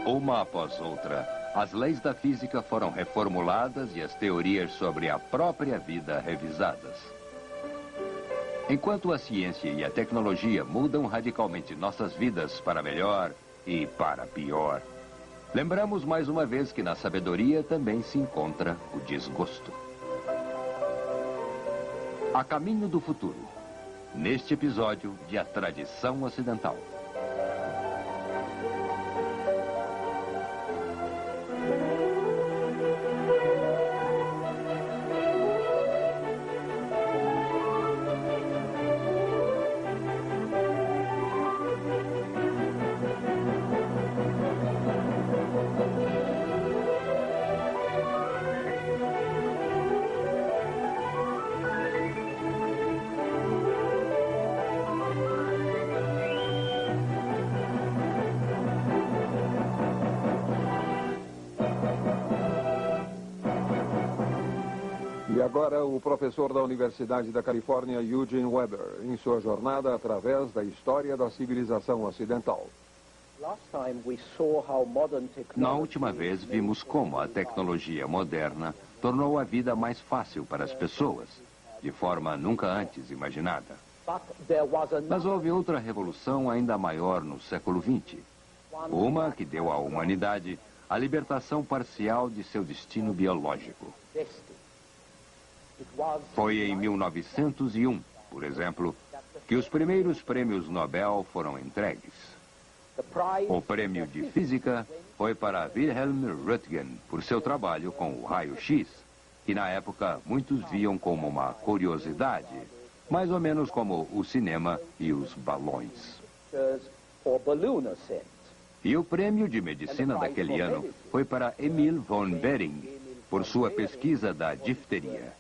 Uma após outra, as leis da física foram reformuladas e as teorias sobre a própria vida revisadas. Enquanto a ciência e a tecnologia mudam radicalmente nossas vidas para melhor e para pior, lembramos mais uma vez que na sabedoria também se encontra o desgosto. A caminho do futuro, neste episódio de A Tradição Ocidental. E agora o professor da Universidade da Califórnia, Eugene Weber, em sua jornada através da história da civilização ocidental. Na última vez, vimos como a tecnologia moderna tornou a vida mais fácil para as pessoas, de forma nunca antes imaginada. Mas houve outra revolução ainda maior no século XX. Uma que deu à humanidade a libertação parcial de seu destino biológico. Foi em 1901, por exemplo, que os primeiros prêmios Nobel foram entregues. O prêmio de física foi para Wilhelm Röntgen por seu trabalho com o raio-x, que na época muitos viam como uma curiosidade, mais ou menos como o cinema e os balões. E o prêmio de medicina daquele ano foi para Emil von Behring por sua pesquisa da difteria.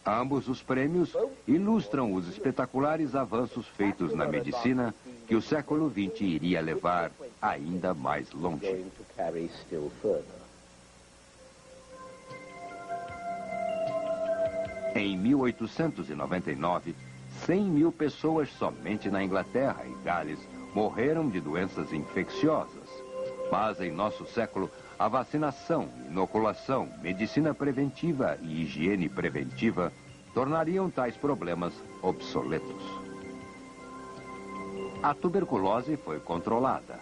Ambos os prêmios ilustram os espetaculares avanços feitos na medicina que o século XX iria levar ainda mais longe. Em 1899, 100 mil pessoas somente na Inglaterra e Gales morreram de doenças infecciosas. Mas em nosso século, a vacinação, inoculação, medicina preventiva e higiene preventiva tornariam tais problemas obsoletos. A tuberculose foi controlada.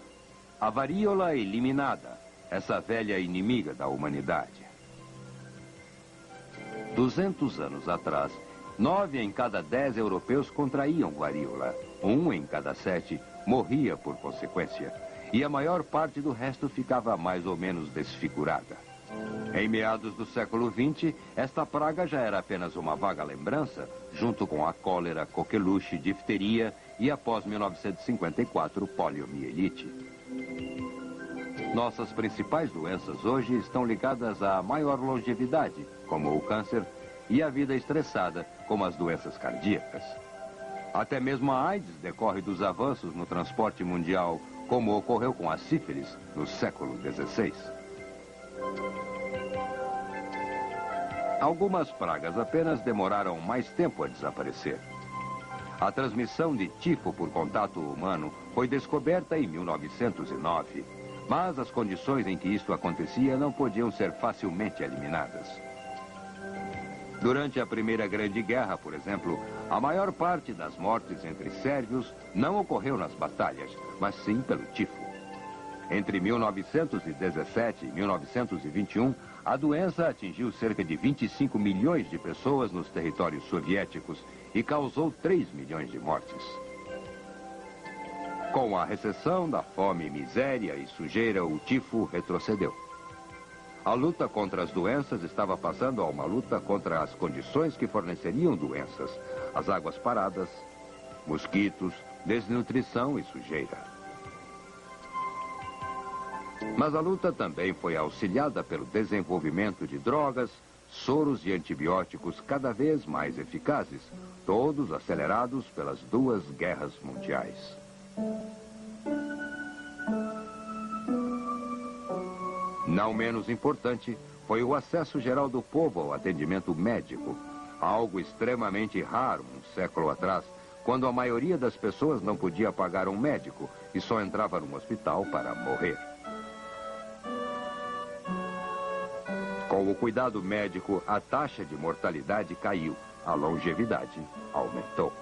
A varíola eliminada, essa velha inimiga da humanidade. 200 anos atrás, 9 em cada 10 europeus contraíam varíola. 1 em cada 7 morria por consequência. E a maior parte do resto ficava mais ou menos desfigurada. Em meados do século XX, esta praga já era apenas uma vaga lembrança, junto com a cólera, coqueluche, difteria e, após 1954, poliomielite. Nossas principais doenças hoje estão ligadas à maior longevidade, como o câncer, e à vida estressada, como as doenças cardíacas. Até mesmo a AIDS decorre dos avanços no transporte mundial, como ocorreu com a sífilis no século XVI. Algumas pragas apenas demoraram mais tempo a desaparecer. A transmissão de tifo por contato humano foi descoberta em 1909, mas as condições em que isto acontecia não podiam ser facilmente eliminadas. Durante a Primeira Grande Guerra, por exemplo, a maior parte das mortes entre sérvios não ocorreu nas batalhas, mas sim pelo tifo. Entre 1917 e 1921, a doença atingiu cerca de 25 milhões de pessoas nos territórios soviéticos e causou 3 milhões de mortes. Com a recessão da fome, miséria e sujeira, o tifo retrocedeu. A luta contra as doenças estava passando a uma luta contra as condições que forneceriam doenças, as águas paradas, mosquitos, desnutrição e sujeira. Mas a luta também foi auxiliada pelo desenvolvimento de drogas, soros e antibióticos cada vez mais eficazes, todos acelerados pelas 2 guerras mundiais. Não menos importante foi o acesso geral do povo ao atendimento médico, algo extremamente raro um século atrás, quando a maioria das pessoas não podia pagar um médico e só entrava no hospital para morrer. Com o cuidado médico, a taxa de mortalidade caiu, a longevidade aumentou.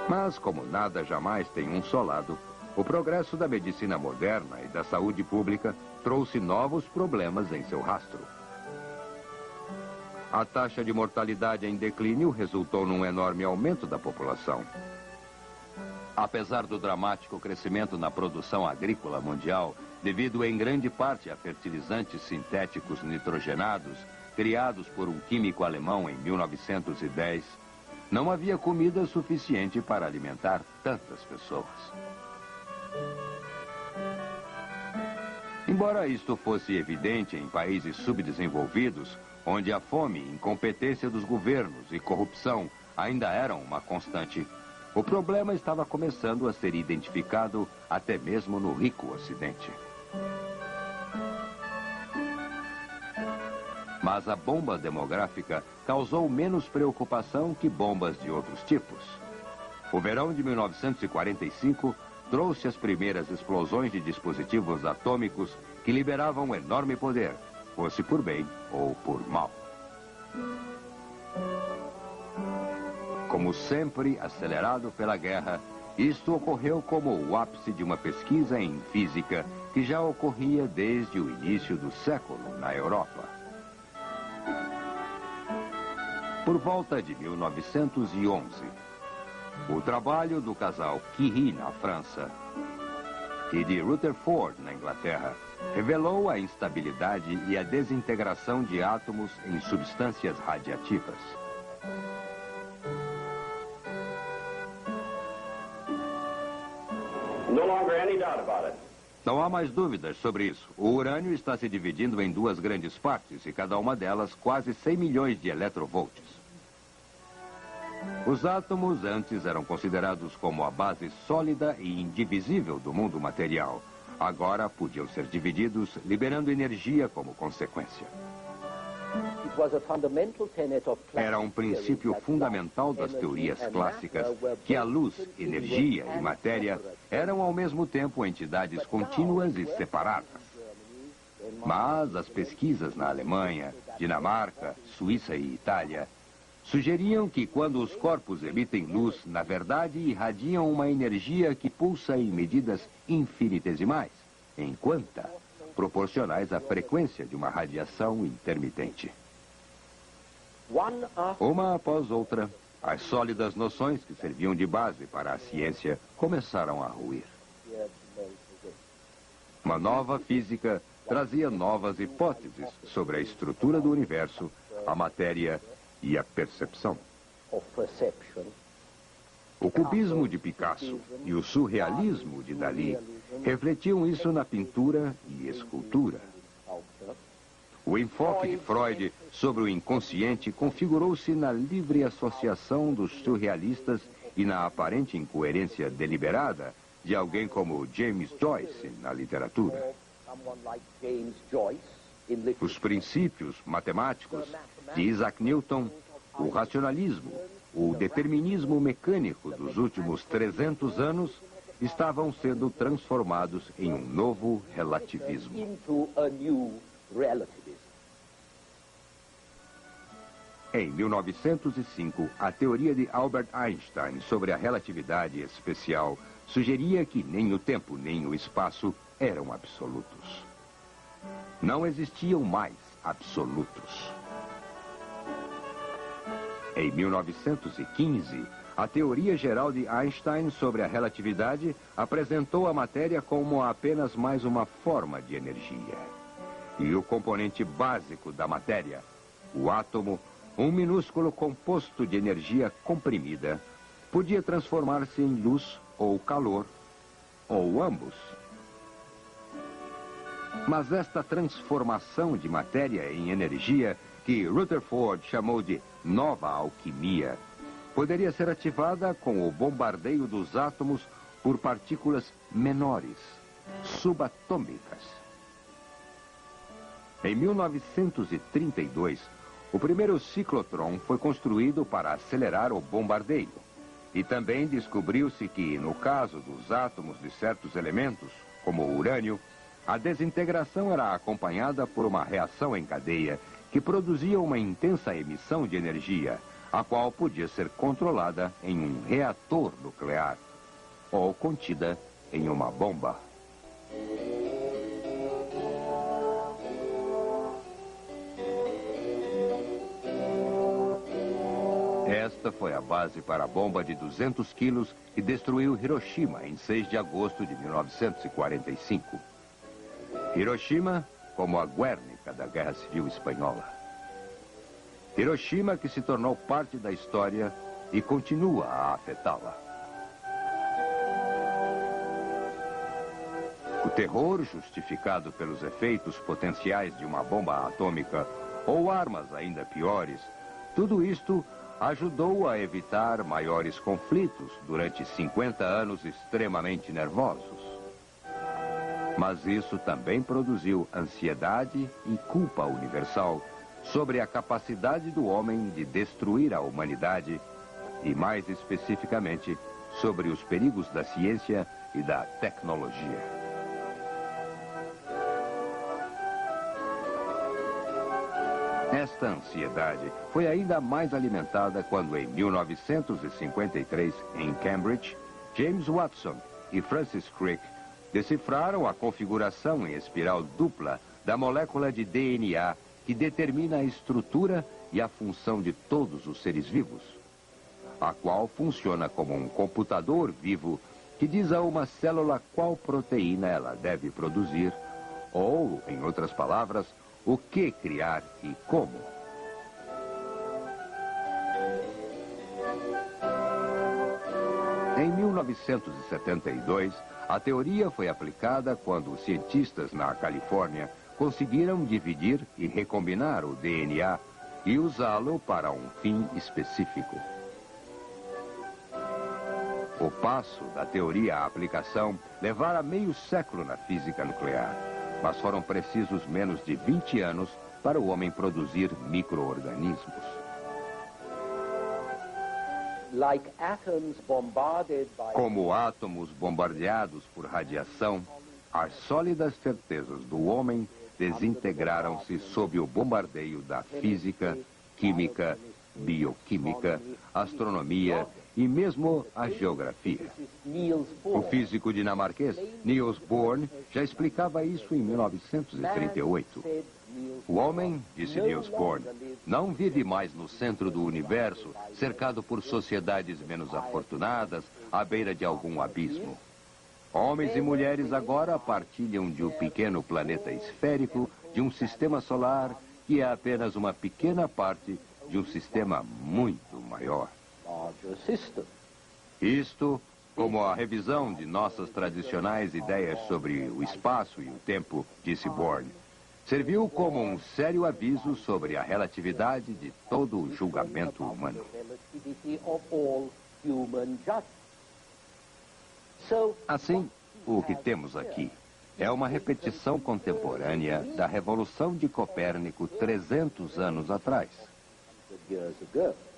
Mas, como nada jamais tem um só lado, o progresso da medicina moderna e da saúde pública trouxe novos problemas em seu rastro. A taxa de mortalidade em declínio resultou num enorme aumento da população. Apesar do dramático crescimento na produção agrícola mundial, devido em grande parte a fertilizantes sintéticos nitrogenados, criados por um químico alemão em 1910, não havia comida suficiente para alimentar tantas pessoas. Embora isto fosse evidente em países subdesenvolvidos, onde a fome, incompetência dos governos e corrupção ainda eram uma constante, o problema estava começando a ser identificado até mesmo no rico Ocidente. Mas a bomba demográfica causou menos preocupação que bombas de outros tipos. O verão de 1945 trouxe as primeiras explosões de dispositivos atômicos que liberavam enorme poder, fosse por bem ou por mal. Como sempre acelerado pela guerra, isto ocorreu como o ápice de uma pesquisa em física que já ocorria desde o início do século na Europa. Por volta de 1911, o trabalho do casal Curie na França e de Rutherford na Inglaterra revelou a instabilidade e a desintegração de átomos em substâncias radiativas. Não há mais dúvidas sobre isso. O urânio está se dividindo em duas grandes partes e cada uma delas quase 100 milhões de electrovolts. Os átomos antes eram considerados como a base sólida e indivisível do mundo material. Agora podiam ser divididos, liberando energia como consequência. Era um princípio fundamental das teorias clássicas que a luz, energia e matéria eram ao mesmo tempo entidades contínuas e separadas. Mas as pesquisas na Alemanha, Dinamarca, Suíça e Itália sugeriam que quando os corpos emitem luz, na verdade irradiam uma energia que pulsa em medidas infinitesimais, em quanta, proporcionais à frequência de uma radiação intermitente. Uma após outra, as sólidas noções que serviam de base para a ciência começaram a ruir. Uma nova física trazia novas hipóteses sobre a estrutura do universo, a matéria e a percepção. O cubismo de Picasso e o surrealismo de Dalí refletiam isso na pintura e escultura. O enfoque de Freud sobre o inconsciente configurou-se na livre associação dos surrealistas e na aparente incoerência deliberada de alguém como James Joyce na literatura. Os princípios matemáticos de Isaac Newton, o racionalismo, o determinismo mecânico dos últimos 300 anos estavam sendo transformados em um novo relativismo. Em 1905, a teoria de Albert Einstein sobre a relatividade especial sugeria que nem o tempo nem o espaço eram absolutos. Não existiam mais absolutos. Em 1915, a teoria geral de Einstein sobre a relatividade apresentou a matéria como apenas mais uma forma de energia. E o componente básico da matéria, o átomo, um minúsculo composto de energia comprimida, podia transformar-se em luz ou calor, ou ambos. Mas esta transformação de matéria em energia, que Rutherford chamou de nova alquimia, poderia ser ativada com o bombardeio dos átomos por partículas menores, subatômicas. Em 1932, o primeiro ciclotron foi construído para acelerar o bombardeio. E também descobriu-se que, no caso dos átomos de certos elementos, como o urânio, A desintegração era acompanhada por uma reação em cadeia que produzia uma intensa emissão de energia, a qual podia ser controlada em um reator nuclear ou contida em uma bomba. Esta foi a base para a bomba de 200 quilos que destruiu Hiroshima em 6 de agosto de 1945. Hiroshima como a Guernica da Guerra Civil Espanhola. Hiroshima que se tornou parte da história e continua a afetá-la. O terror justificado pelos efeitos potenciais de uma bomba atômica ou armas ainda piores, tudo isto ajudou a evitar maiores conflitos durante 50 anos extremamente nervosos. Mas isso também produziu ansiedade e culpa universal sobre a capacidade do homem de destruir a humanidade e, mais especificamente, sobre os perigos da ciência e da tecnologia. Esta ansiedade foi ainda mais alimentada quando, em 1953, em Cambridge, James Watson e Francis Crick decifraram a configuração em espiral dupla da molécula de DNA que determina a estrutura e a função de todos os seres vivos, a qual funciona como um computador vivo que diz a uma célula qual proteína ela deve produzir, ou, em outras palavras, o que criar e como. Em 1972, a teoria foi aplicada quando os cientistas na Califórnia conseguiram dividir e recombinar o DNA e usá-lo para um fim específico. O passo da teoria à aplicação levara meio século na física nuclear, mas foram precisos menos de 20 anos para o homem produzir micro-organismos. Como átomos bombardeados por radiação, as sólidas certezas do homem desintegraram-se sob o bombardeio da física, química, bioquímica, astronomia e mesmo a geografia. O físico dinamarquês Niels Bohr já explicava isso em 1938. O homem, disse Niels Bohr, não vive mais no centro do universo, cercado por sociedades menos afortunadas, à beira de algum abismo. Homens e mulheres agora partilham de um pequeno planeta esférico, de um sistema solar que é apenas uma pequena parte de um sistema muito maior. Isto, como a revisão de nossas tradicionais ideias sobre o espaço e o tempo, disse Bohr, serviu como um sério aviso sobre a relatividade de todo o julgamento humano. Assim, o que temos aqui é uma repetição contemporânea da Revolução de Copérnico 300 anos atrás.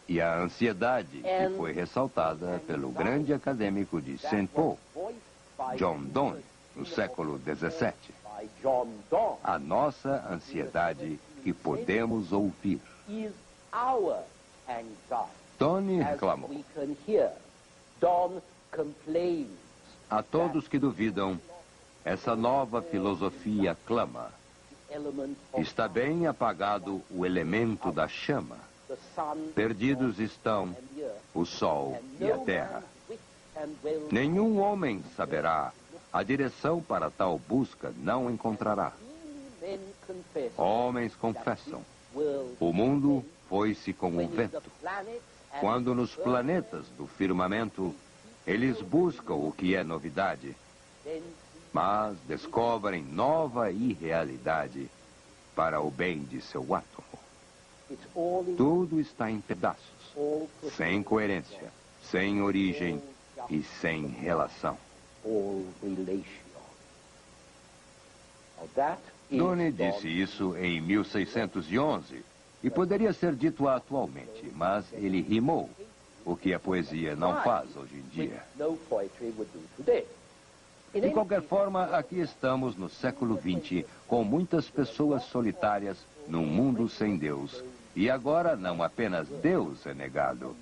E a ansiedade que foi ressaltada pelo grande acadêmico de St. Paul, John Donne, no século XVII. A nossa ansiedade que podemos ouvir. Donne reclamou. A todos que duvidam, essa nova filosofia clama. Está bem apagado o elemento da chama. Perdidos estão o sol e a terra. Nenhum homem saberá. A direção para tal busca não encontrará. Homens confessam. O mundo foi-se com o vento. Quando nos planetas do firmamento, eles buscam o que é novidade, mas descobrem nova irrealidade para o bem de seu átomo. Tudo está em pedaços, sem coerência, sem origem e sem relação. Donne disse isso em 1611 e poderia ser dito atualmente, mas ele rimou, o que a poesia não faz hoje em dia. De qualquer forma, aqui estamos no século XX, com muitas pessoas solitárias num mundo sem Deus. E agora não apenas Deus é negado,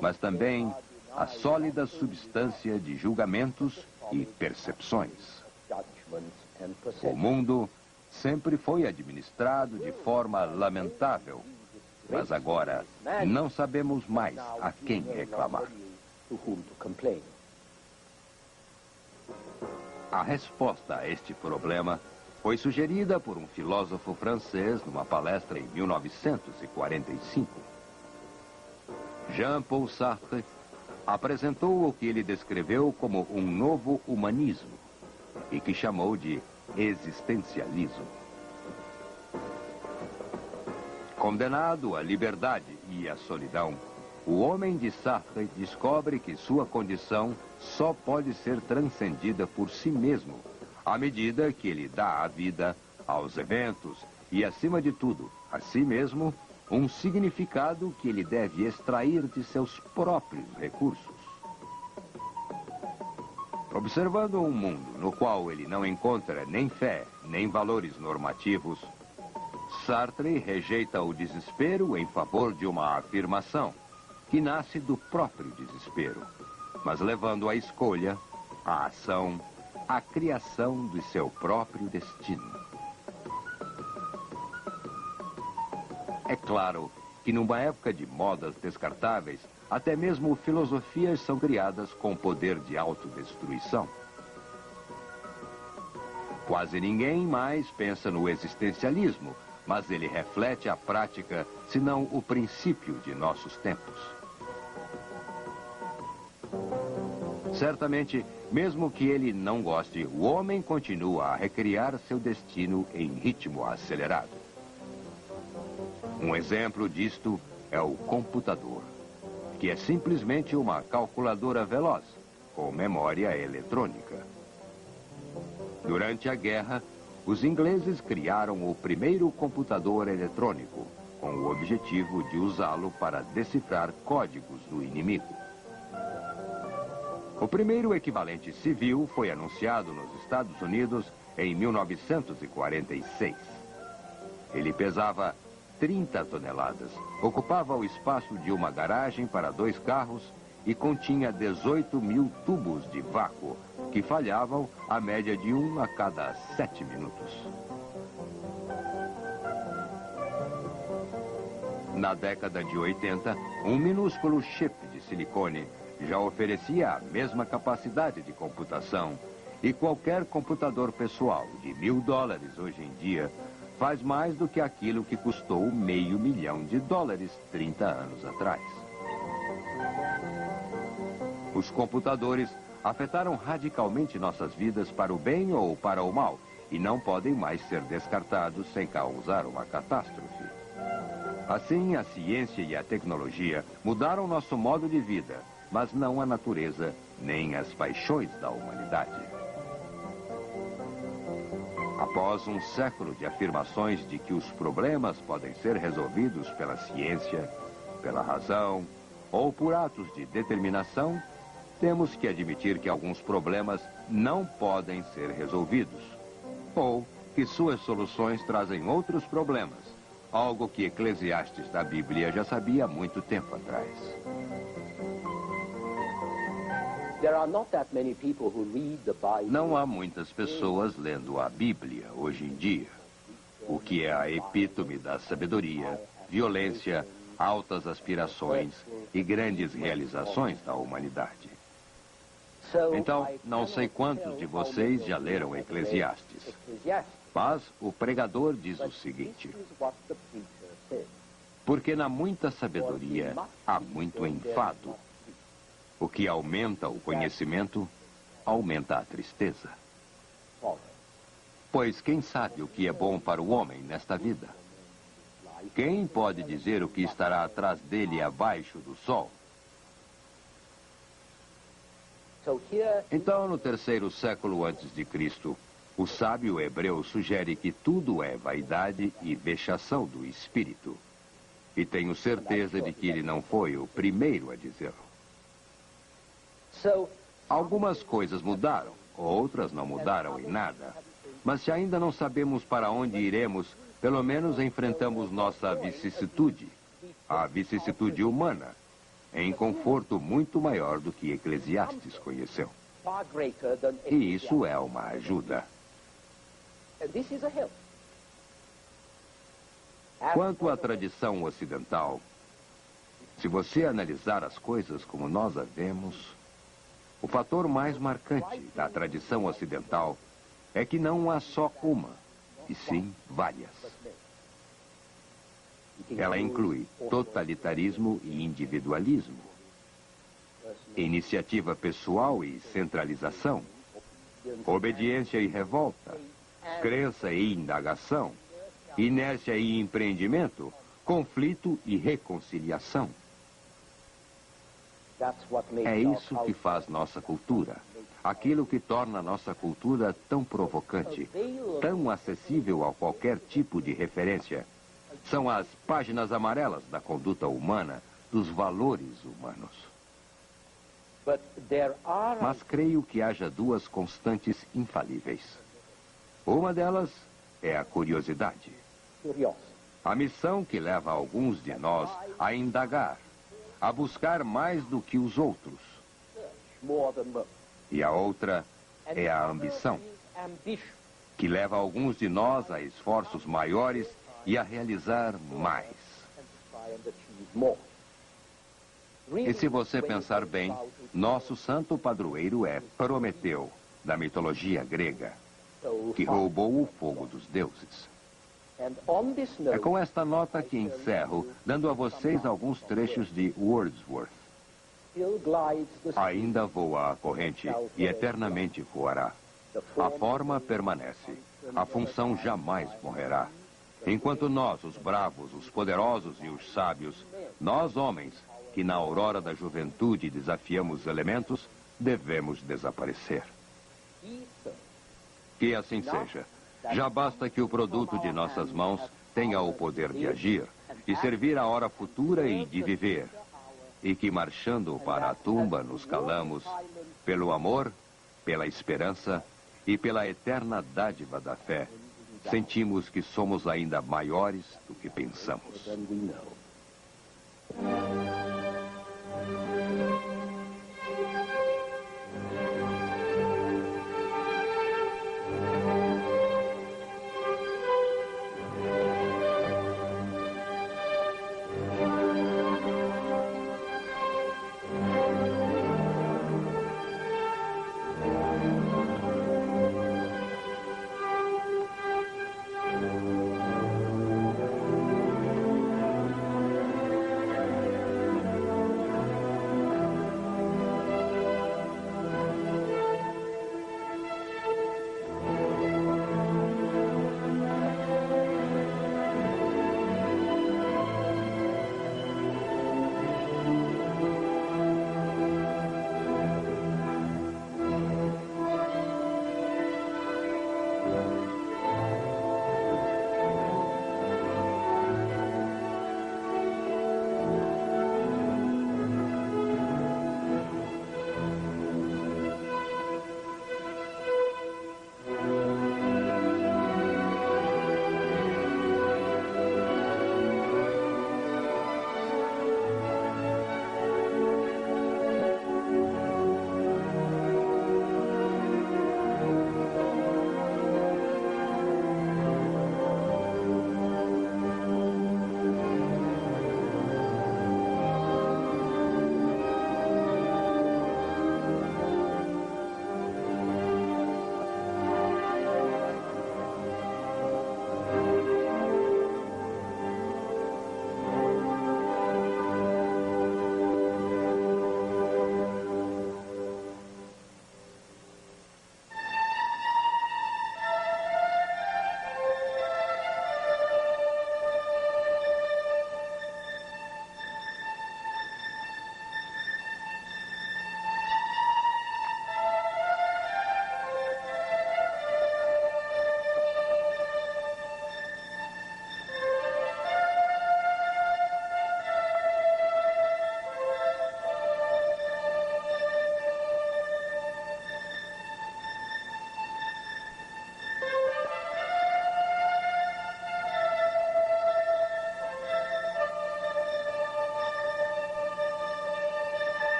mas também a sólida substância de julgamentos e percepções. O mundo sempre foi administrado de forma lamentável, mas agora não sabemos mais a quem reclamar. A resposta a este problema foi sugerida por um filósofo francês numa palestra em 1945. Jean-Paul Sartre apresentou o que ele descreveu como um novo humanismo e que chamou de existencialismo. Condenado à liberdade e à solidão, o homem de Sartre descobre que sua condição só pode ser transcendida por si mesmo, à medida que ele dá à vida, aos eventos e, acima de tudo, a si mesmo, um significado que ele deve extrair de seus próprios recursos. Observando um mundo no qual ele não encontra nem fé, nem valores normativos, Sartre rejeita o desespero em favor de uma afirmação que nasce do próprio desespero, mas levando à escolha, à ação, à criação de seu próprio destino. É claro que numa época de modas descartáveis, até mesmo filosofias são criadas com poder de autodestruição. Quase ninguém mais pensa no existencialismo, mas ele reflete a prática, se não o princípio de nossos tempos. Certamente, mesmo que ele não goste, o homem continua a recriar seu destino em ritmo acelerado. Um exemplo disto é o computador, que é simplesmente uma calculadora veloz, com memória eletrônica. Durante a guerra, os ingleses criaram o primeiro computador eletrônico, com o objetivo de usá-lo para decifrar códigos do inimigo. O primeiro equivalente civil foi anunciado nos Estados Unidos em 1946. Ele pesava 30 toneladas, ocupava o espaço de uma garagem para 2 carros e continha 18.000 tubos de vácuo, que falhavam a média de 1 a cada 7 minutos. Na década de 80, um minúsculo chip de silicone já oferecia a mesma capacidade de computação, e qualquer computador pessoal de $1.000 hoje em dia faz mais do que aquilo que custou $500 milhão 30 anos atrás. Os computadores afetaram radicalmente nossas vidas para o bem ou para o mal, e não podem mais ser descartados sem causar uma catástrofe. Assim, a ciência e a tecnologia mudaram nosso modo de vida, mas não a natureza nem as paixões da humanidade. Após um século de afirmações de que os problemas podem ser resolvidos pela ciência, pela razão ou por atos de determinação, temos que admitir que alguns problemas não podem ser resolvidos, ou que suas soluções trazem outros problemas, algo que Eclesiastes da Bíblia já sabia há muito tempo atrás. Não há muitas pessoas lendo a Bíblia hoje em dia, o que é a epítome da sabedoria, violência, altas aspirações e grandes realizações da humanidade. Então, não sei quantos de vocês já leram Eclesiastes, mas o pregador diz o seguinte: porque na muita sabedoria há muito enfado. O que aumenta o conhecimento, aumenta a tristeza. Pois quem sabe o que é bom para o homem nesta vida? Quem pode dizer o que estará atrás dele abaixo do sol? Então, no 3º século antes de Cristo, o sábio hebreu sugere que tudo é vaidade e vexação do espírito. E tenho certeza de que ele não foi o primeiro a dizê-lo. Algumas coisas mudaram, outras não mudaram em nada. Mas se ainda não sabemos para onde iremos, pelo menos enfrentamos nossa vicissitude, a vicissitude humana, em conforto muito maior do que Eclesiastes conheceu. E isso é uma ajuda. Quanto à tradição ocidental, se você analisar as coisas como nós a vemos, o fator mais marcante da tradição ocidental é que não há só uma, e sim várias. Ela inclui totalitarismo e individualismo, iniciativa pessoal e centralização, obediência e revolta, crença e indagação, inércia e empreendimento, conflito e reconciliação. É isso que faz nossa cultura. Aquilo que torna nossa cultura tão provocante, tão acessível a qualquer tipo de referência. São as páginas amarelas da conduta humana, dos valores humanos. Mas creio que haja duas constantes infalíveis. Uma delas é a curiosidade. A missão que leva alguns de nós a indagar, a buscar mais do que os outros. E a outra é a ambição, que leva alguns de nós a esforços maiores e a realizar mais. E se você pensar bem, nosso santo padroeiro é Prometeu, da mitologia grega, que roubou o fogo dos deuses. É com esta nota que encerro, dando a vocês alguns trechos de Wordsworth. Ainda voa a corrente e eternamente voará. A forma permanece. A função jamais morrerá. Enquanto nós, os bravos, os poderosos e os sábios, nós homens, que na aurora da juventude desafiamos os elementos, devemos desaparecer. Que assim seja. Já basta que o produto de nossas mãos tenha o poder de agir, de servir à hora futura e de viver. E que marchando para a tumba nos calamos pelo amor, pela esperança e pela eterna dádiva da fé. Sentimos que somos ainda maiores do que pensamos.